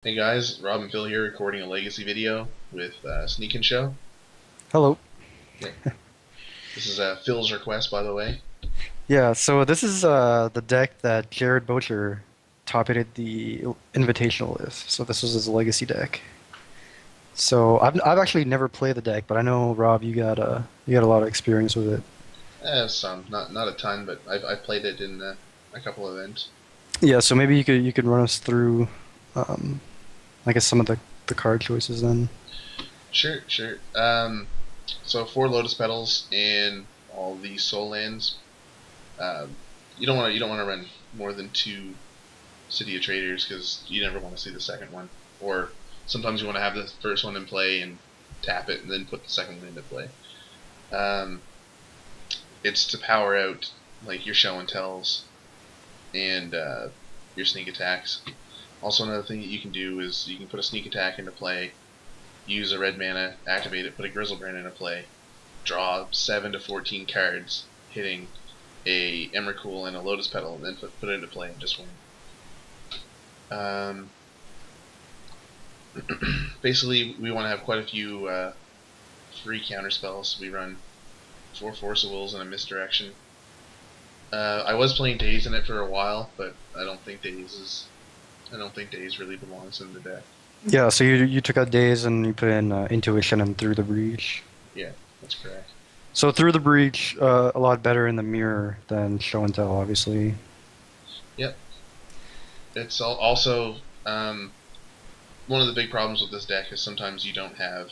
Hey guys, Rob and Phil here recording a Legacy video with Sneak and Show. Hello. Yeah, this is Phil's request, by the way. Yeah, so this is the deck that Jared Bocher top-aided the Invitational list. So this was his legacy deck. So I've actually never played the deck, but I know Rob, you got a lot of experience with it. Some, not a ton, but I've played it in a couple of events. Yeah, so maybe you could run us through, um, I guess some of the card choices then. Sure, sure. So four Lotus Petals and all these Soul Lands. Um, you don't want to run more than two City of Traders because you never want to see the second one. Or sometimes you want to have the first one in play and tap it and then put the second one into play. Um, it's to power out like your show and tells and your sneak attacks. Also, another thing that you can do is you can put a sneak attack into play, use a red mana, activate it, put a Griselbrand into play, draw 7 to 14 cards, hitting a Emrakul and a Lotus Petal, and then put it into play and just win. Um, Basically, we want to have quite a few free counter spells. We run 4 Force of Wills and a Misdirection. I was playing Daze in it for a while, but I don't think Daze really belongs in the deck. Yeah, so you took out Days and you put in Intuition and Through the Breach. Yeah, that's correct. So Through the Breach, a lot better in the mirror than Show and Tell, obviously. Yep. It's also one of the big problems with this deck is sometimes you don't have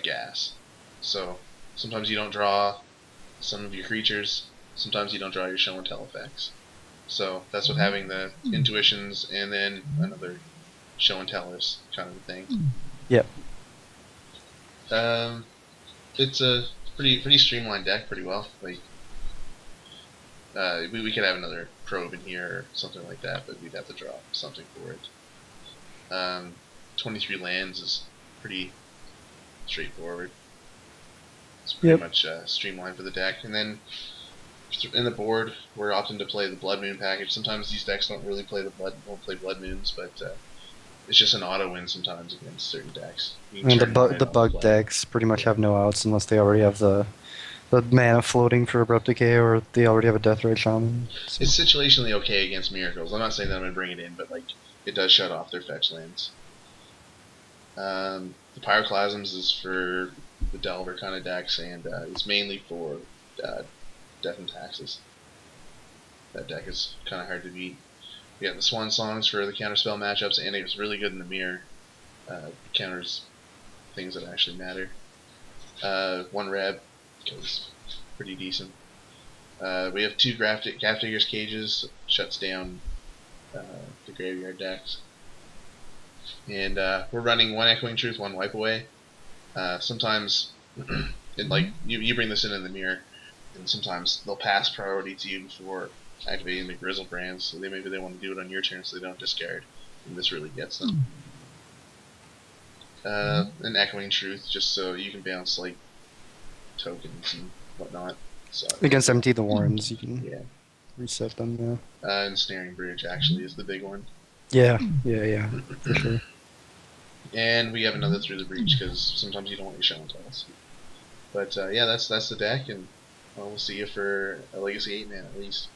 gas. So sometimes you don't draw some of your creatures. Sometimes you don't draw your show and tell effects. So that's what having the intuitions and then another show and tell is kind of the thing. Yep. Um, it's a pretty streamlined deck, pretty well. Like we could have another probe in here or something like that, but we'd have to draw something for it. 23 lands is pretty straightforward. It's pretty Yep. much streamlined for the deck. And then in the board, we're opting to play the Blood Moon package. Sometimes these decks don't really play won't play Blood Moons, but it's just an auto win sometimes against certain decks. You can And turn one the in on the bug play. decks pretty much Yeah, have no outs unless they already have the mana floating for Abrupt Decay or they already have a Deathrite Shaman. So it's situationally okay against Miracles. I'm not saying that I'm gonna bring it in, but like it does shut off their fetch lands. The Pyroclasms is for the Delver kind of decks, and it's mainly for uh, Death and Taxes. That deck is kind of hard to beat. We got the Swan Songs for the counterspell matchups, and it's really good in the mirror. Counters things that actually matter. One Reb goes pretty decent. We have two Grafdigger's Cages, shuts down the graveyard decks. And we're running one Echoing Truth, one Wipe Away. Sometimes, like you bring this in the mirror, and sometimes they'll pass priority to you before activating the Griselbrands, so maybe they want to do it on your turn so they don't discard, and this really gets them. An Echoing Truth, just so you can bounce like tokens and whatnot. So against Empty the Warrens, you can yeah, reset them. Yeah. and Snaring Bridge actually is the big one. Yeah. Yeah. Yeah. For sure. And we have another Through the Breach because sometimes you don't want your show and tells. But yeah, that's the deck, and we'll see you for a Legacy 8 man at least.